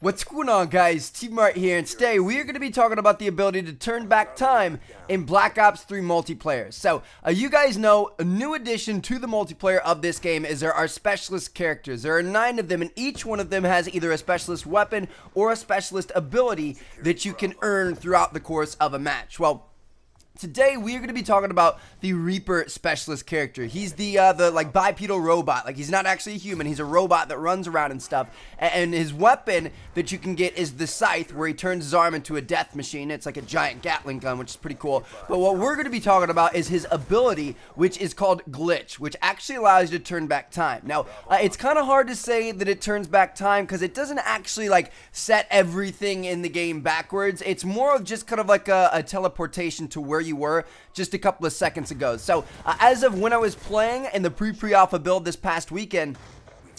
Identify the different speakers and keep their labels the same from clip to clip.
Speaker 1: What's going on, guys? T-Mart here, and today we are going to be talking about the ability to turn back time in Black Ops 3 multiplayer. So, you guys know, a new addition to the multiplayer of this game is there are specialist characters. There are 9 of them, and each one of them has either a specialist weapon or a specialist ability that you can earn throughout the course of a match. Well, today we are going to be talking about the Reaper specialist character. He's the like bipedal robot. Like, he's not actually a human. He's a robot that runs around and stuff. And his weapon that you can get is the Scythe, where he turns his arm into a death machine. It's like a giant Gatling gun, which is pretty cool. But what we're going to be talking about is his ability, which is called Glitch, which actually allows you to turn back time. Now, it's kind of hard to say that it turns back time because it doesn't actually like set everything in the game backwards. It's more of just kind of like a teleportation to where you were just a couple of seconds ago. So as of when I was playing in the pre-alpha build this past weekend,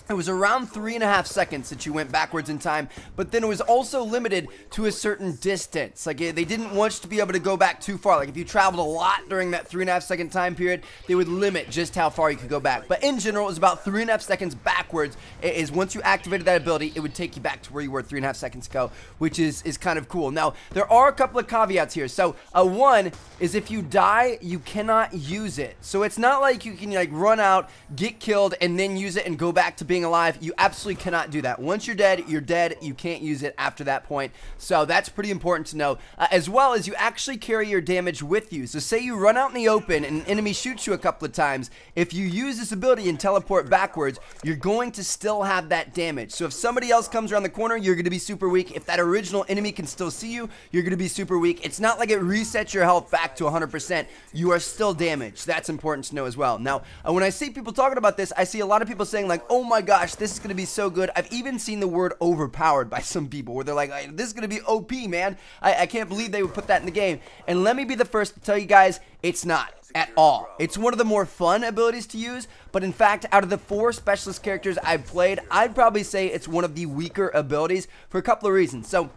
Speaker 1: it was around 3.5 seconds that you went backwards in time, but then it was also limited to a certain distance. Like, they didn't want you to be able to go back too far. Like, if you traveled a lot during that 3.5 second time period, they would limit just how far you could go back. But in general, it was about 3.5 seconds backwards. It is once you activated that ability, it would take you back to where you were 3.5 seconds ago, which is kind of cool. Now, there are a couple of caveats here. So, one is if you die, you cannot use it. So it's not like you can like run out, get killed, and then use it and go back to being alive. You absolutely cannot do that. Once you're dead, you're dead. You can't use it after that point. So that's pretty important to know. As well as you actually carry your damage with you. So say you run out in the open and an enemy shoots you a couple of times. If you use this ability and teleport backwards, you're going to still have that damage. So if somebody else comes around the corner, you're going to be super weak. If that original enemy can still see you, you're going to be super weak. It's not like it resets your health back to 100%. You are still damaged. That's important to know as well. Now, when I see people talking about this, I see a lot of people saying like, oh my gosh, this is going to be so good. I've even seen the word overpowered by some people where they're like, this is going to be OP, man. I can't believe they would put that in the game. And let me be the first to tell you guys, it's not at all. It's one of the more fun abilities to use, but in fact, out of the 4 specialist characters I've played, I'd probably say it's one of the weaker abilities for a couple of reasons. So,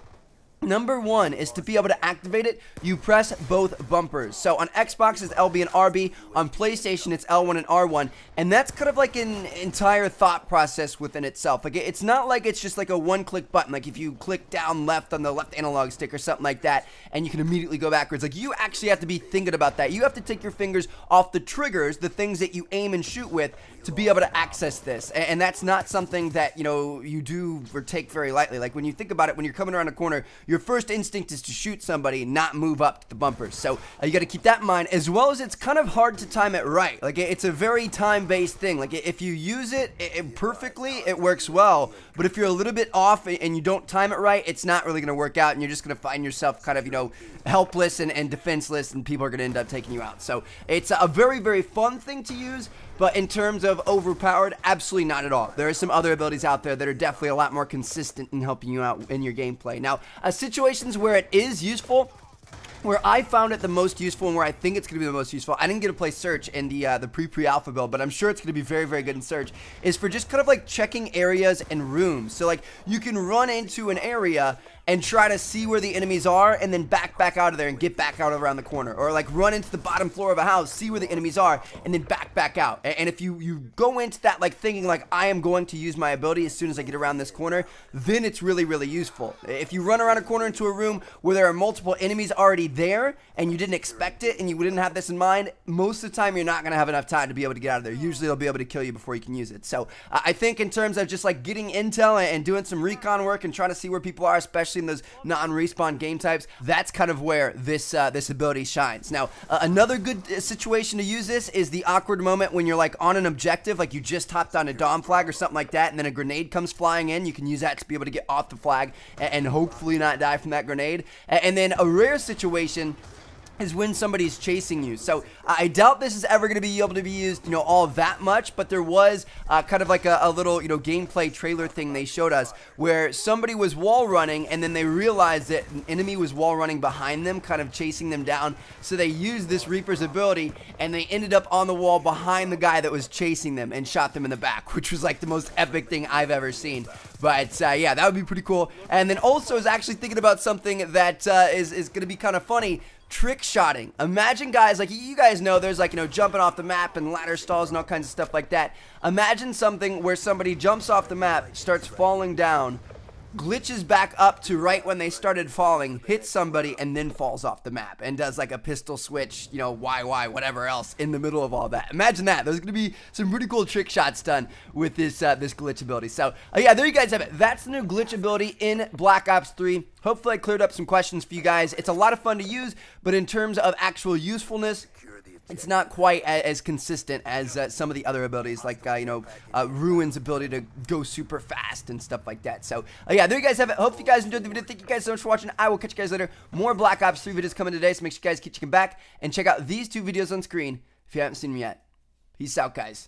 Speaker 1: number 1 is to be able to activate it, you press both bumpers. So on Xbox it's LB and RB, on PlayStation it's L1 and R1, and that's kind of like an entire thought process within itself. Like, it's not like it's just like a one-click button, like if you click down left on the left analog stick or something like that, and you can immediately go backwards. Like, you actually have to be thinking about that. You have to take your fingers off the triggers, the things that you aim and shoot with, to be able to access this, and that's not something that, you know, you do or take very lightly. Like, when you think about it, when you're coming around a corner, your first instinct is to shoot somebody, not move up to the bumpers. So you got to keep that in mind, as well as it's kind of hard to time it right. Like, it's a very time-based thing. Like, if you use it perfectly, it works well, but if you're a little bit off and you don't time it right, it's not really going to work out, and you're just going to find yourself kind of, you know, helpless and defenseless, and people are going to end up taking you out. So it's a very, very fun thing to use. But in terms of overpowered, absolutely not at all. There are some other abilities out there that are definitely a lot more consistent in helping you out in your gameplay. Now, situations where it is useful, where I found it the most useful and where I think it's going to be the most useful, I didn't get to play Search in the pre-alpha build, but I'm sure it's going to be very, very good in Search, is for just kind of like checking areas and rooms. So like, you can run into an area and try to see where the enemies are, and then back out of there and get back out around the corner. Or like, run into the bottom floor of a house, see where the enemies are, and then back out. And if you go into that like thinking like, I am going to use my ability as soon as I get around this corner, then it's really, really useful. If you run around a corner into a room where there are multiple enemies already there, and you didn't expect it, and you didn't have this in mind, most of the time you're not going to have enough time to be able to get out of there. Usually they'll be able to kill you before you can use it. So I think in terms of just like getting intel and doing some recon work and trying to see where people are, especially in those non-respawn game types, that's kind of where this ability shines. Now, another good situation to use this is the awkward moment when you're like on an objective, like you just hopped on a Dom flag or something like that, and then a grenade comes flying in. You can use that to be able to get off the flag and hopefully not die from that grenade. And then a rare situation is when somebody's chasing you. So I doubt this is ever going to be able to be used, you know, all that much, but there was kind of like a little, you know, gameplay trailer thing they showed us where somebody was wall running, and then they realized that an enemy was wall running behind them, kind of chasing them down. So they used this Reaper's ability, and they ended up on the wall behind the guy that was chasing them and shot them in the back, which was like the most epic thing I've ever seen. But yeah, that would be pretty cool. And then also I was actually thinking about something that is going to be kind of funny. Trick shotting. Imagine, guys, like you guys know, there's like, you know, jumping off the map and ladder stalls and all kinds of stuff like that. Imagine something where somebody jumps off the map, starts falling down, glitches back up to right when they started falling, hits somebody, and then falls off the map and does like a pistol switch, you know, whatever else in the middle of all that. Imagine that. There's going to be some pretty cool trick shots done with this this glitch ability. So, yeah, there you guys have it. That's the new glitch ability in Black Ops 3. Hopefully I cleared up some questions for you guys. It's a lot of fun to use, but in terms of actual usefulness, it's not quite as consistent as some of the other abilities, like, Ruin's ability to go super fast and stuff like that. So, yeah, there you guys have it. Hope you guys enjoyed the video. Thank you guys so much for watching. I will catch you guys later. More Black Ops 3 videos coming today, so make sure you guys keep checking back and check out these 2 videos on screen if you haven't seen them yet. Peace out, guys.